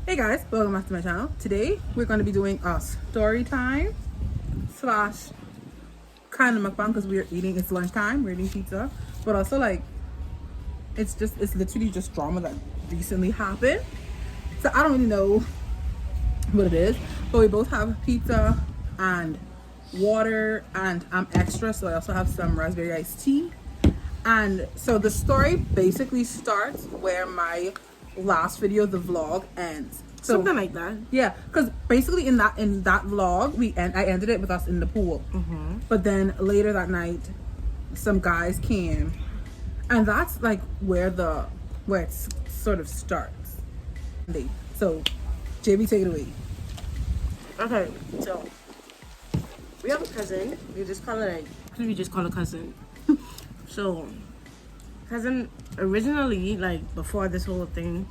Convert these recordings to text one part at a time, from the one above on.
Hey guys, welcome back to my channel. Today we're going to be doing a story time slash kind of mukbang because we're eating. It's lunchtime. We're eating pizza, but also like it's literally just drama that recently happened. So I don't really know what it is, but we both have pizza and water, and I'm extra, so I also have some raspberry iced tea. And so the story basically starts where my last video, the vlog, ends. So, something like that. Yeah, because basically in that vlog I ended it with us in the pool. But then later that night some guys came, and that's like where it sort of starts. So JB, take it away. Okay, so we have a cousin. We just call her cousin. So cousin, originally, like before this whole thing,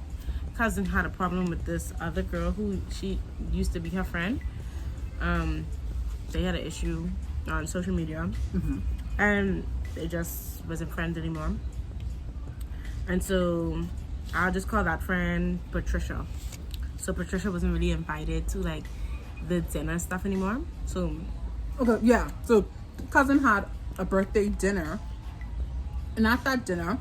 cousin had a problem with this other girl who she used to be her friend. They had an issue on social media, and they just wasn't friends anymore. And so I'll just call that friend Patricia. So Patricia wasn't really invited to like the dinner stuff anymore. So Okay, yeah. So cousin had a birthday dinner, and at that dinner,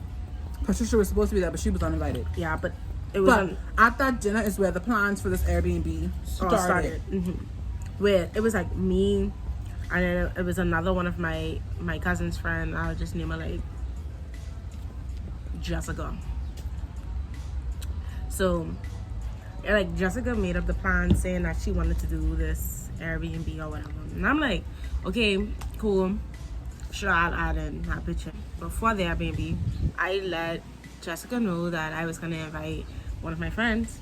Patricia was supposed to be there, but she was uninvited. yeah, but it was But at that dinner is where the plans for this Airbnb started. Where it was like me, and then it was another one of my cousin's friend. I'll just name her like Jessica. So like Jessica made up the plan saying that she wanted to do this Airbnb or whatever, and I'm like, okay, cool, sure, I'll add in my picture. Before the Airbnb, I let Jessica know that I was gonna invite one of my friends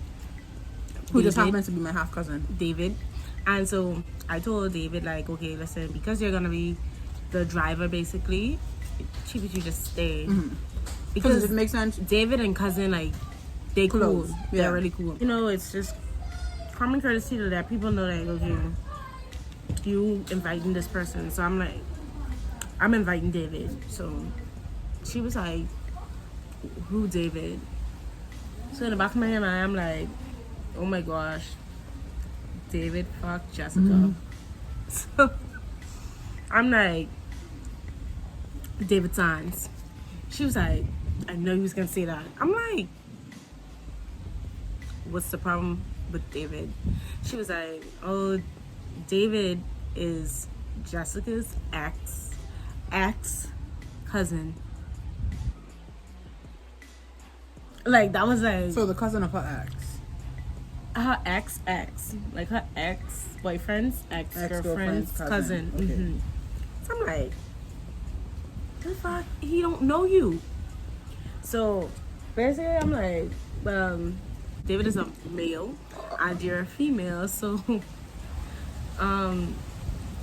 Who just happens to be my half cousin, David. And so I told David, like, okay, listen, because you're gonna be the driver basically, it's cheap if you just stay. because it makes sense. David and cousin, like, they cool. Close. They're Yeah. really cool. You know, it's just common courtesy to that people know, like, okay, you inviting this person. So I'm like, I'm inviting David. So she was like, who David? So in the back of my head, I'm like, oh my gosh, David fucked Jessica. So I'm like, David signs. She was like, I know he was gonna say that. I'm like, what's the problem with David? She was like, oh, David is Jessica's ex cousin. Like, that was like, So the cousin of her ex. her ex, like her ex-boyfriend's ex-girlfriend's cousin. Okay. So I'm like, the fuck, he don't know you. So basically I'm like, David is a male and you're a female, so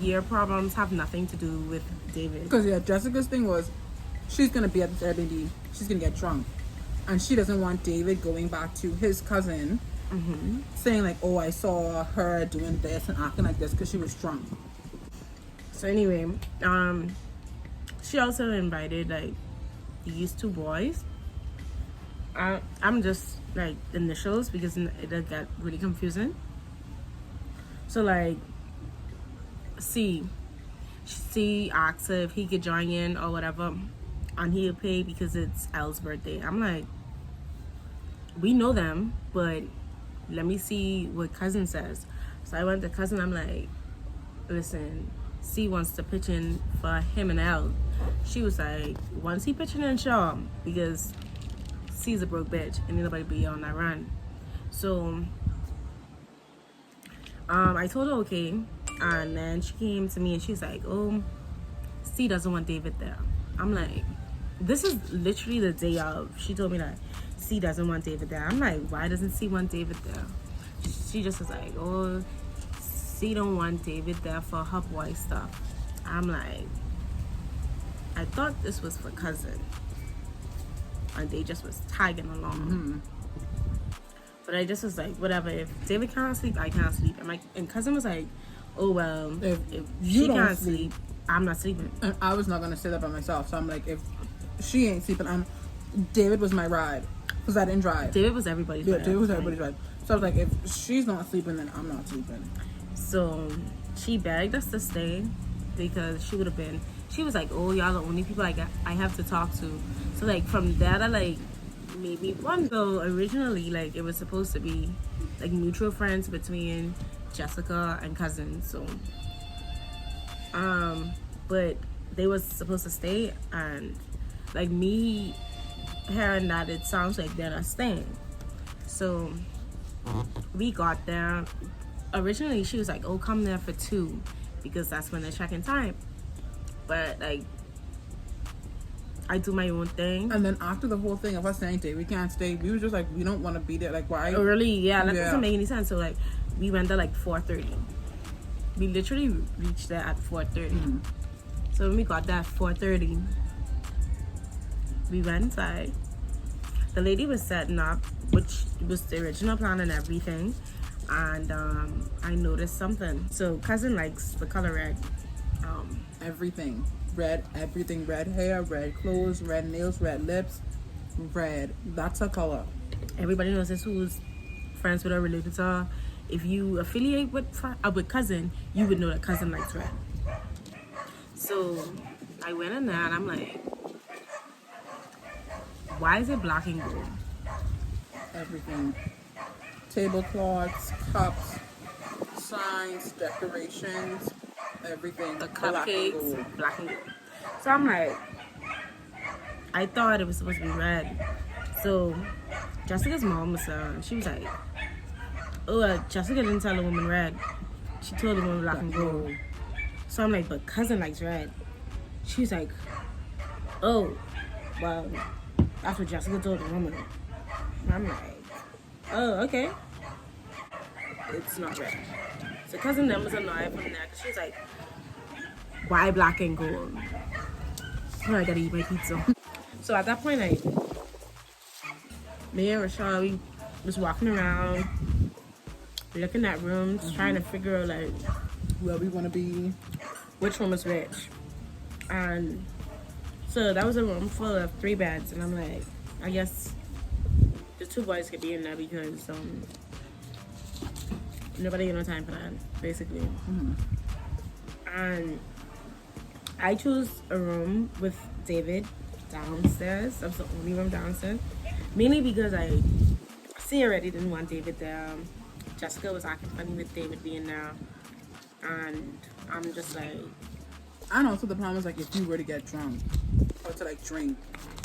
your problems have nothing to do with David. Because yeah, Jessica's thing was, she's gonna be at this Airbnb, she's gonna get drunk, and she doesn't want David going back to his cousin, saying like, oh, I saw her doing this and acting like this because she was drunk. So anyway, she also invited like these two boys. I'm just like initials because it got really confusing. So like, C asked her if he could join in or whatever, and he'll pay because it's Elle's birthday. I'm like, we know them, but let me see what cousin says. So I went to cousin. I'm like, listen, C wants to pitch in for him and Elle. She was like, once he pitching in, sure, because C's a broke bitch and nobody be on that run. So I told her okay, and then she came to me and she's like, oh, C doesn't want David there. I'm like, this is literally the day of. She told me that C doesn't want David there. I'm like, why doesn't C want David there? She just was like, oh, C don't want David there for her boy stuff. I'm like, I thought this was for cousin, and they just was tagging along. But I just was like, whatever, if David can't sleep, I can't sleep. And cousin was like, oh well, if you she don't can't sleep, I'm not sleeping. And I was not gonna say that by myself, so I'm like, if she ain't sleeping, David was my ride because I didn't drive. David was everybody's ride. David was everybody's ride. So I was like, if she's not sleeping, then I'm not sleeping. So she begged us to stay because she was like, oh, y'all the only people I have to talk to. So like from that, I like maybe one. So originally, like it was supposed to be like mutual friends between Jessica and Cousin. So but they was supposed to stay, and like me hearing that it sounds like they're not staying. So we got there. Originally she was like, oh, come there for 2 because that's when they're checking time. But like I do my own thing. And then after the whole thing of us saying, we can't stay, we were just like, we don't want to be there. Like, why? Oh, really? Yeah, that doesn't make any sense. So like we went there like 4:30. We literally reached there at 4:30. Mm-hmm. So when we got there at 4:30, we went inside. The lady was setting up, which was the original plan and everything. And I noticed something. So Cousin likes the color red. Everything. Red, everything. Red hair, red clothes, red nails, red lips, red. That's her color. Everybody knows this who's friends with or related to her. If you affiliate with Cousin, you would know that Cousin likes red. So I went in there and I'm like, why is it black and gold? Everything. Tablecloths, cups, signs, decorations, everything. The black and cupcakes, gold. black and gold. So I'm like, I thought it was supposed to be red. So Jessica's mom was she was like, oh, Jessica didn't tell the woman red. She told the woman black and gold. So I'm like, but Cousin likes red. She's like, oh, well, that's what Jessica told the woman. And I'm like, oh, okay. It's not red. So Cousin then was annoyed from that. She's like, why black and gold? Oh, I gotta eat my pizza. So at that point, like, me and Rashad, we was walking around, looking at rooms, trying to figure out like Where we want to be. which room was which. And so that was a room full of 3 beds, and I'm like, I guess the 2 boys could be in there because nobody had no time for that, basically. Mm-hmm. And I chose a room with David downstairs. That was the only room downstairs, mainly because I already didn't want David there. Jessica was acting funny with David being there, and I'm just like, And also the problem is like if you were to get drunk or to like drink,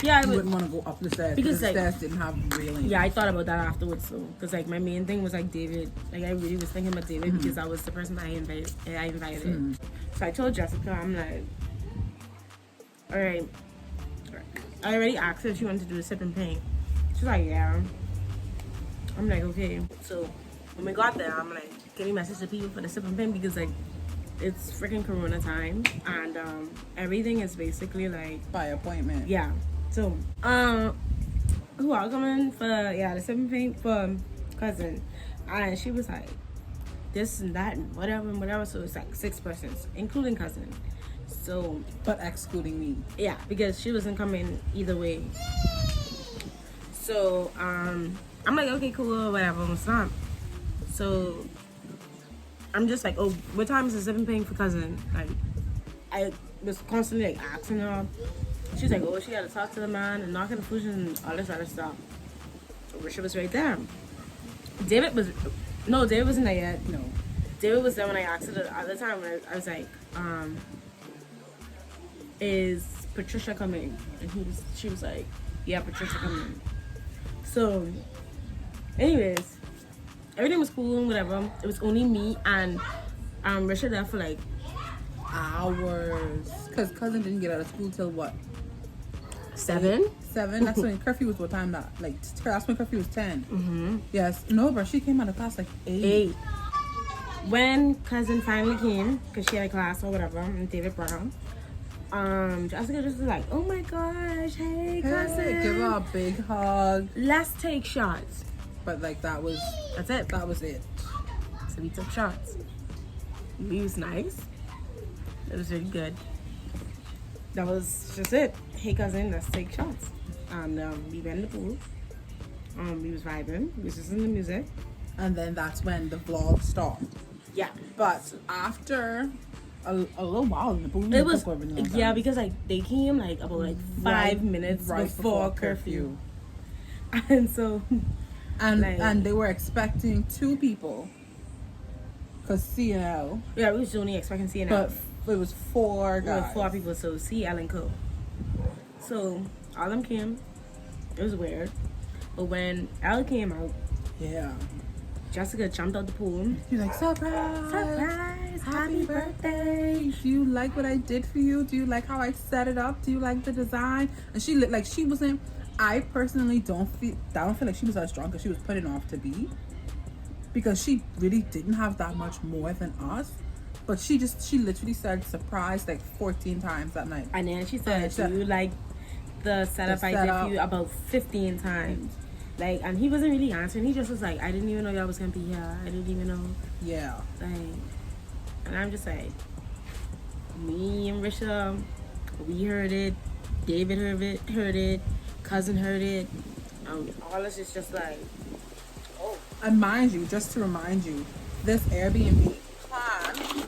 yeah, you wouldn't want to go up the stairs because the like, stairs didn't have railings. yeah, I thought about that afterwards though, because like my main thing was like David. Like I really was thinking about David because that was the person I invited. So I told Jessica, I'm like, all right. I already asked her if she wanted to do a sip and paint. She's like, yeah. I'm like, okay. So when we got there, I'm like, can you message the people for the sip and paint because like it's freaking Corona time and everything is basically like By appointment. yeah. So who are coming for the sip and paint for Cousin, and she was like this and that and whatever. So it's like 6 persons, including Cousin. So But excluding me. yeah, because she wasn't coming either way. So I'm like, okay, cool, whatever, what's up? So I'm just like, oh, what time is the 7 paying for Cousin? Like, I was constantly like asking her. She's like, oh, she had to talk to the man and knock on the food and all this other stuff. So Risha was right there. David wasn't there yet. No. David was there when I asked her the other time. When I was like, is Patricia coming? And she was like, yeah, Patricia coming. So, anyways, everything was cool and whatever. It was only me and Risha there for like hours. Because Cousin didn't get out of school till what? 7. 7? That's when curfew was what time that? Like, that's when curfew was 10. Mm-hmm. Yes. No, but she came out of class like 8. When Cousin finally came, because she had a class or whatever, and David brought her, Jessica just was like, oh my gosh, hey Cousin. Give her a big hug. Let's take shots. But like that's it. That was it. So we took shots. It was nice. It was really good. That was just it. Hey Cousin, let's take shots. And we went in the pool. We was vibing. We was listening to music. And then that's when the vlog stopped. Yeah. But after a little while, the police It was took over the long yeah, time. because like they came like about like 5 Right- minutes right before curfew. And so And like, and they were expecting 2 people. Cause CL, yeah, we was only expecting to see it but it was 4 There were guys. 4 people, so CL and Co. So all them came. It was weird. But when L came out, Yeah. Jessica jumped out the pool. She's like, surprise! Surprise! Happy birthday! Do you like what I did for you? Do you like how I set it up? Do you like the design? And she looked like she wasn't. I personally don't feel like she was as drunk as she was putting off to be, because she really didn't have that much more than us. But she literally said surprise like 14 times that night. And then she And said, "Do you like the setup I did for you?" About 15 times. Like, and he wasn't really answering. He just was like, "I didn't even know y'all was gonna be here. I didn't even know." Yeah. Like, and I'm just like, me and Risha, we heard it. David heard it. Cousin heard it. All this is just like, oh. And mind you, just to remind you, this Airbnb plan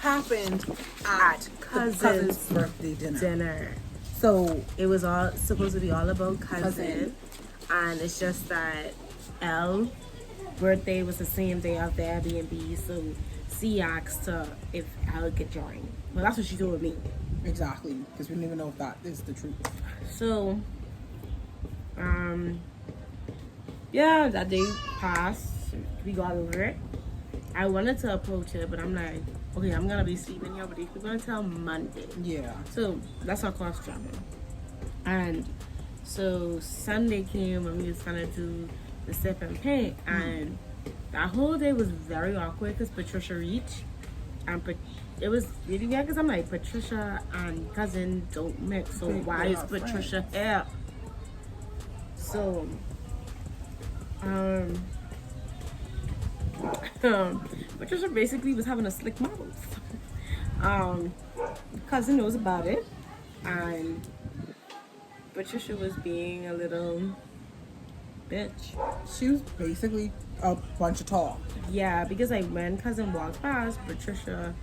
happened at cousin's birthday dinner. So It was all supposed to be all about cousin. And it's just that L birthday was the same day of the Airbnb, so C asked her if L could join. Well, that's what she told me. exactly, because we don't even know if that is the truth. So, yeah, that day passed. We got over it. I wanted to approach her, but I'm like, okay, I'm gonna be sleeping here, but we're gonna tell Monday. Yeah. So that's our cost drama. And so Sunday came and we was gonna do the sip and paint, and that whole day was very awkward because Patricia reached, and it was really weird because I'm like, Patricia and cousin don't mix, so why is Patricia here? So Patricia basically was having a slick mouth. Cousin knows about it, and Patricia was being a little bitch. She was basically a bunch of talk. Yeah, because like when cousin walked past, Patricia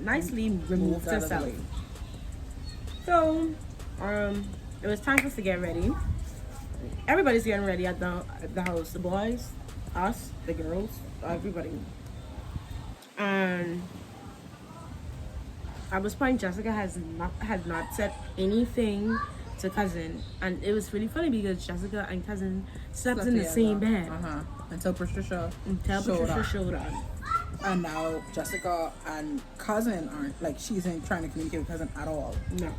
nicely removed out of the herself. way. So, it was time for us to get ready. Everybody's getting ready at the house. The boys, us, the girls, everybody. And at this point, Jessica had not said anything to cousin, and it was really funny because Jessica and cousin slept in the same bed Until Patricia showed up. And now Jessica and cousin aren't, like, she isn't trying to communicate with cousin at all. No,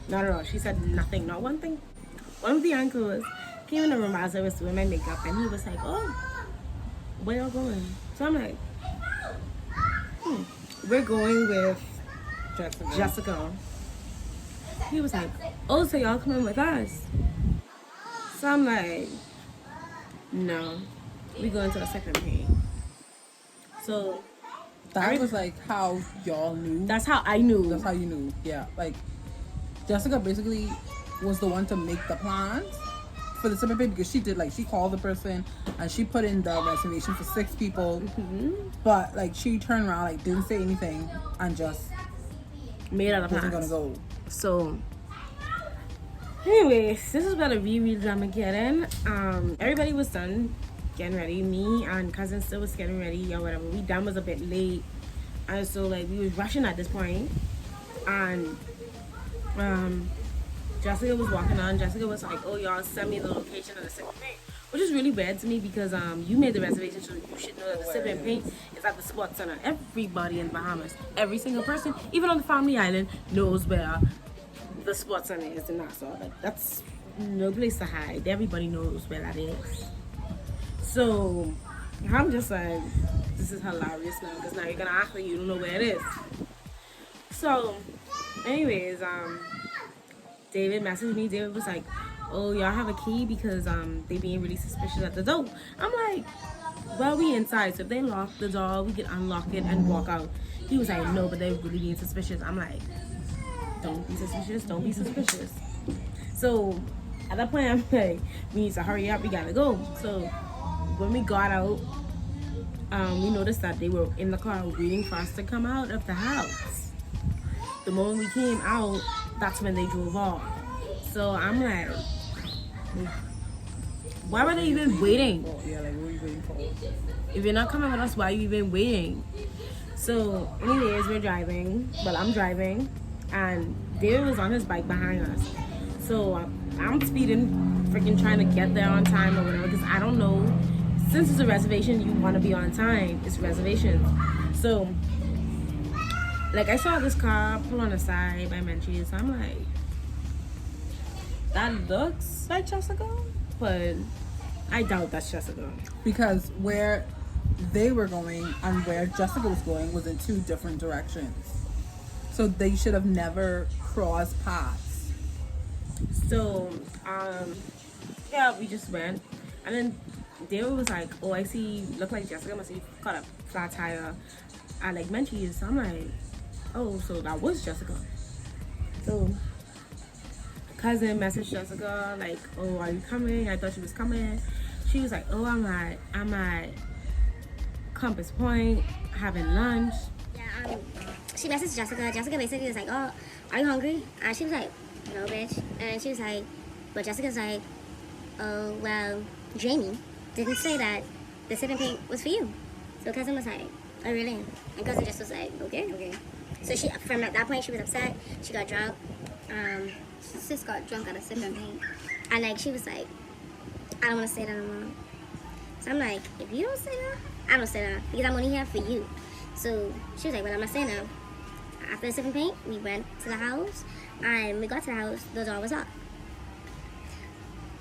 not at all. She said nothing, not one thing. One of the uncles came in the room as I was doing my makeup, and he was like, "Oh, where y'all going?" So I'm like, "We're going with Jessica." He was like, "Oh, so y'all coming with us?" So I'm like, "No, we going to a second paint." So That was like how y'all knew. that's how I knew. That's how you knew. Yeah. Like, Jessica basically was the one to make the plans for the summer because she did, like, she called the person and she put in the reservation for 6 people. But like she turned around, like, didn't say anything and just Made out of wasn't plans. gonna go. So, anyways, this is where the real drama get in. Everybody was done getting ready. Me and cousin still was getting ready or whatever. We done was a bit late, and so like we was rushing at this point. And Jessica was walking on. Jessica was like, "Oh, y'all send me the location of the sip and paint," which is really weird to me because you made the reservation, so you should know that the sip and paint is at the Sports Center. Everybody in Bahamas, every single person, even on the Family Island, knows where the Sports Center is in Nassau. Like, that's no place to hide. Everybody knows where that is. So I'm just like, this is hilarious now because now you're gonna act like you don't know where it is. So, anyways, David messaged me. David was like, "Oh, y'all have a key because they being really suspicious at the door." I'm like, "Well, we inside, so if they lock the door, we can unlock it and walk out." He was like, "No, but they're really being suspicious." I'm like, "Don't be suspicious. Don't be suspicious." So at that point, I'm like, "We need to hurry up. We gotta go." So when we got out, we noticed that they were in the car waiting for us to come out of the house. The moment we came out, that's when they drove off. So I'm like, why were they even waiting? Yeah, like, what are you waiting for? If you're not coming with us, why are you even waiting? So anyways, we're driving. Well, I'm driving. And David was on his bike behind us. So I'm speeding, freaking trying to get there on time or whatever. Because I don't know. Since it's a reservation, you want to be on time. It's reservations. So, like, I saw this car pull on the side by Menchie's. So I'm like, that looks like Jessica. But I doubt that's Jessica. Because where they were going and where Jessica was going was in two different directions. So they should have never crossed paths. So, yeah, we just went. And then David was like, oh, I see, look like Jessica must have caught a flat tire at like Menchie's. So I'm like, oh, so that was Jessica. So cousin messaged Jessica like, oh, are you coming? I thought she was coming. She was like, oh, I'm at Compass Point having lunch. Yeah, she messaged Jessica. Jessica basically was like, oh, are you hungry? And she was like, no, bitch. And she was like, but Jessica's like, oh, well, Jamie didn't say that the sipping paint was for you. So cousin was like, oh, really? And cousin just was like, okay. So she, from that point, she was upset. She got drunk. She just got drunk out of sipping paint. And like, she was like, I don't want to say that no more. So I'm like, if you don't say that, I don't say that because I'm only here for you. So she was like, well, I'm not saying that. After the sipping paint, we went to the house. And we got to the house, the door was locked.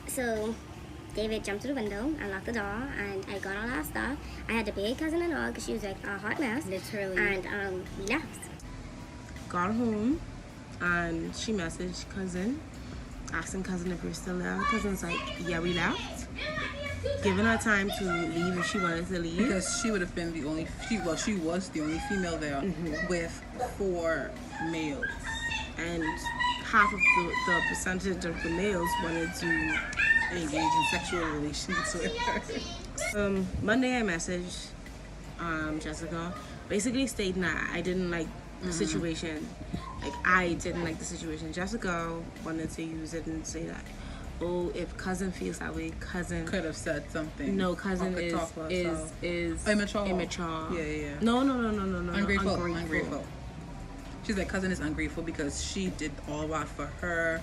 So David jumped to the window and locked the door, and I got all our stuff. I had to beg cousin and all because she was like a hot mess. Literally. And we left. Got home, and she messaged cousin, asking cousin if we're still there. Cousin's like, yeah, we left. Giving her time to leave if she wanted to leave. Because she would have been the only, she was the only female there with 4 males. And half of the percentage of the males wanted to Engage in sexual relations with her. Monday I messaged Jessica, basically stating that I didn't like the situation. Like, I didn't like the situation. Jessica wanted to use it and say that, oh, if cousin feels that way, cousin Could have said something. no, cousin is immature. Yeah. No. Ungrateful. She's like, cousin is ungrateful because she did all that for her,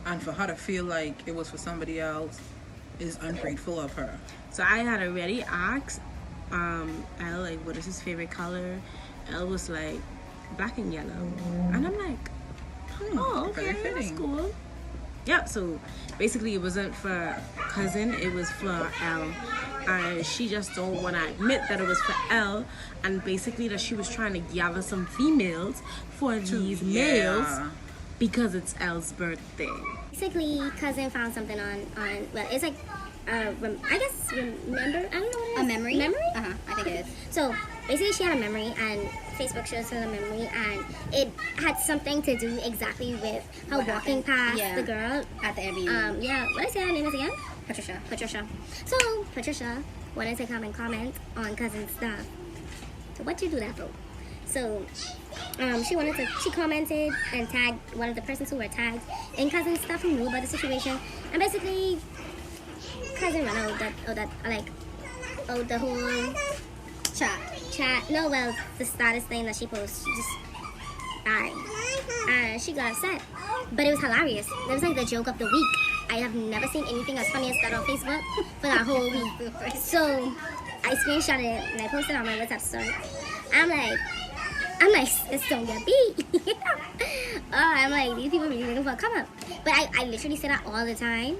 and for her to feel like it was for somebody else is ungrateful of her. So I had already asked Elle, like, what is his favorite color? Elle was like, black and yellow. And I'm like, oh, okay, very that's fitting. cool. Yeah, so basically it wasn't for cousin, it was for Elle. And she just don't want to admit that it was for Elle, and basically that she was trying to gather some females for these males because it's Elle's birthday. Basically, cousin found something on well, it's like, I guess, remember? I don't know what it is. A memory? Memory? I think it is. So basically, she had a memory, and Facebook shows her the memory, and it had something to do exactly with her What walking happened? past the girl At the Airbnb. Yeah. What did I say her name is again? Patricia. So Patricia wanted to come and comment on cousin's stuff. So what you do that for? So she commented and tagged one of the persons who were tagged in cousin's stuff who knew about the situation, and basically cousin ran out the whole chat. No, well, the status thing that she posted, she just died. And she got upset. But it was hilarious. It was like the joke of the week. I have never seen anything as funny as that on Facebook for that whole week. So I screenshotted it and I posted it on my WhatsApp story. I'm like, this don't get beat. I'm like, these people really looking for a come up. But I literally say that all the time.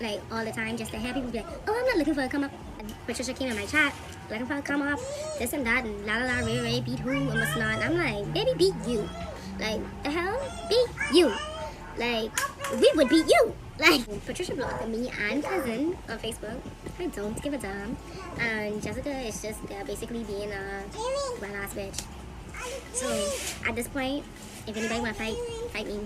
Like, all the time, just to hear people be like, oh, I'm not looking for a come up. And Patricia came in my chat, looking for a come up, this and that, and la la la, Ray, beat who, and what's not. And I'm like, baby, beat you. Like, the hell? Beat you. Like, we would beat you. Like, Patricia blocked me and cousin on Facebook. I don't give a damn. And Jessica is just basically being a well-ass bitch. So, at this point, if anybody want to fight me.